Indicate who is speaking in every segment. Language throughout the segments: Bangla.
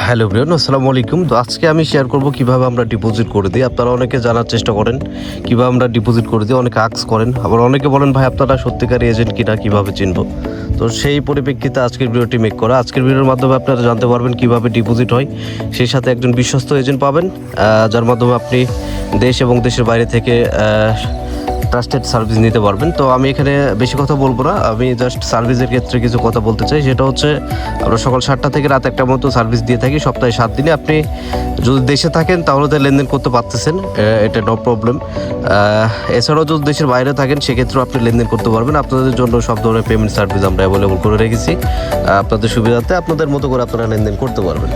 Speaker 1: হ্যালো ব্রিয়ন, আসসালামু আলাইকুম। তো আজকে আমি শেয়ার করব কিভাবে আমরা ডিপোজিট করে দিই। আপনারা অনেকে জানার চেষ্টা করেন কিভাবে আমরা ডিপোজিট করে দিই, অনেকে আস্ক করেন, আবার অনেকে বলেন ভাই আপনারা সত্যিকারী এজেন্ট কিনা কিভাবে চিনব। তো সেই পরিপ্রেক্ষিতে আজকের ভিডিওটি মেক করা। আজকের ভিডিওর মাধ্যমে আপনারা জানতে পারবেন কিভাবে ডিপোজিট হয়, সেই সাথে একজন বিশ্বস্ত এজেন্ট পাবেন যার মাধ্যমে আপনি দেশ এবং দেশের বাইরে থেকে ট্রাস্টেড সার্ভিস নিতে পারবেন। তো আমি এখানে বেশি কথা বলবো না, আমি জাস্ট সার্ভিসের ক্ষেত্রে কিছু কথা বলতে চাই। সেটা হচ্ছে আমরা সকাল 7টা থেকে রাত 1টা মতো সার্ভিস দিয়ে থাকি সপ্তাহে 7 দিনে। আপনি যদি দেশে থাকেন তাহলে তো লেনদেন করতে পারতেছেন, এটা নো প্রবলেম। এছাড়াও যদি দেশের বাইরে থাকেন সেক্ষেত্রেও আপনি লেনদেন করতে পারবেন। আপনাদের জন্য সব ধরনের পেমেন্ট সার্ভিস আমরা অ্যাভেলেবল করে রেখেছি। আপনাদের সুবিধাতে আপনাদের মতো করে আপনারা লেনদেন করতে পারবেন।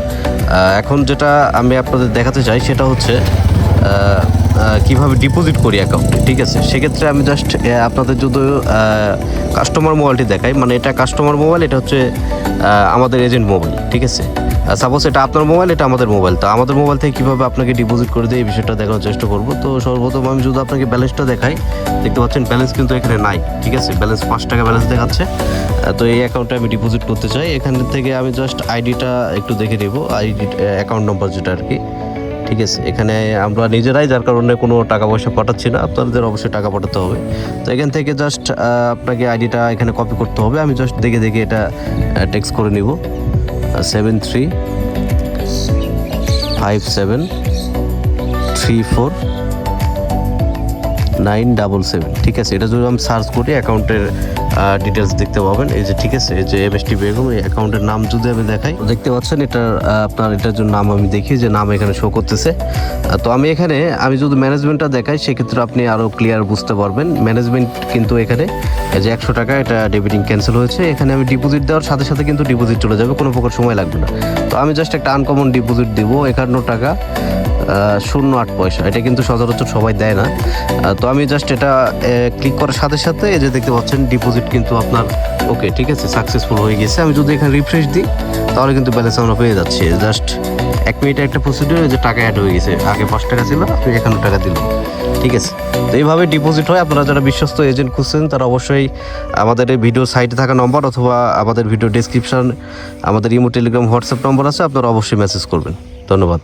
Speaker 1: এখন যেটা আমি আপনাদের দেখাতে চাই সেটা হচ্ছে কিভাবে ডিপোজিট করি অ্যাকাউন্টে, ঠিক আছে। সেক্ষেত্রে আমি জাস্ট আপনাদের যদি কাস্টমার মোবাইলটি দেখাই, মানে এটা কাস্টমার মোবাইল, এটা হচ্ছে আমাদের এজেন্ট মোবাইল, ঠিক আছে। সাপোজ এটা আপনার মোবাইল, এটা আমাদের মোবাইল। তো আমাদের মোবাইল থেকে কীভাবে আপনাকে ডিপোজিট করে দেয় এই বিষয়টা দেখানোর চেষ্টা করবো। তো সর্বপ্রথম আমি যদি আপনাকে ব্যালেন্সটা দেখাই, দেখতে পাচ্ছেন ব্যালেন্স কিন্তু এখানে নাই, ঠিক আছে। ব্যালেন্স 5 টাকা ব্যালেন্স দেখাচ্ছে। তো এই অ্যাকাউন্টে আমি ডিপোজিট করতে চাই। এখান থেকে আমি জাস্ট আইডিটা একটু দেখে নেব, আইডি অ্যাকাউন্ট নম্বর যেটা আর কি, ঠিক আছে। এখানে আমরা নিজেরাই, যার কারণে কোনো টাকা পয়সা পাঠাচ্ছি না, আপনাদের অবশ্যই টাকা পাঠাতে হবে। তো এখান থেকে জাস্ট আপনাকে আইডিটা এখানে কপি করতে হবে। আমি জাস্ট দেখে এটা টেক্সট করে নিব, 7357349777, ঠিক আছে। এটা যদি আমি সার্চ করি অ্যাকাউন্টের ডিটেলস দেখতে পাবেন, এই যে, ঠিক আছে। এই যে MST বেগম, এই অ্যাকাউন্টের নাম যদি আমি দেখাই, দেখতে পাচ্ছেন এটা আপনার এটার জন্য নাম আমি দেখি যে নাম এখানে শো করতেছে। তো আমি এখানে যদি ম্যানেজমেন্টটা দেখাই সেক্ষেত্রে আপনি আরও ক্লিয়ার বুঝতে পারবেন। ম্যানেজমেন্ট কিন্তু এখানে এই যে 100 টাকা এটা ডেবিটিং ক্যান্সেল হয়েছে। এখানে আমি ডিপোজিট দেওয়ার সাথে সাথে কিন্তু ডিপোজিট চলে যাবে, কোনো প্রকার সময় লাগবে না। তো আমি জাস্ট একটা আনকমন ডিপোজিট দিব 51 টাকা 08 পয়সা। এটা কিন্তু সচরাচর সবাই দেয় না। তো আমি জাস্ট এটা ক্লিক করার সাথে সাথে এই যে দেখতে পাচ্ছেন ডিপোজিট কিন্তু আপনার ওকে, ঠিক আছে, সাকসেসফুল হয়ে গেছে। আমি যদি এখানে রিফ্রেশ দিই তাহলে কিন্তু ব্যালেন্স আমরা পেয়ে যাচ্ছি। জাস্ট 1 মিনিটে একটা প্রসিডিওর, যে টাকা অ্যাড হয়ে গেছে। আগে 5 টাকা ছিল, আপনি 51 টাকা দিলেন, ঠিক আছে। তো এইভাবে ডিপোজিট হয়। আপনারা যারা বিশ্বস্ত এজেন্ট খুঁজছেন তারা অবশ্যই আমাদের এই ভিডিও সাইটে থাকা নম্বর অথবা আমাদের ভিডিও ডেসক্রিপশন, আমাদের ইমো, টেলিগ্রাম, হোয়াটসঅ্যাপ নম্বর আছে, আপনারা অবশ্যই মেসেজ করবেন। ধন্যবাদ।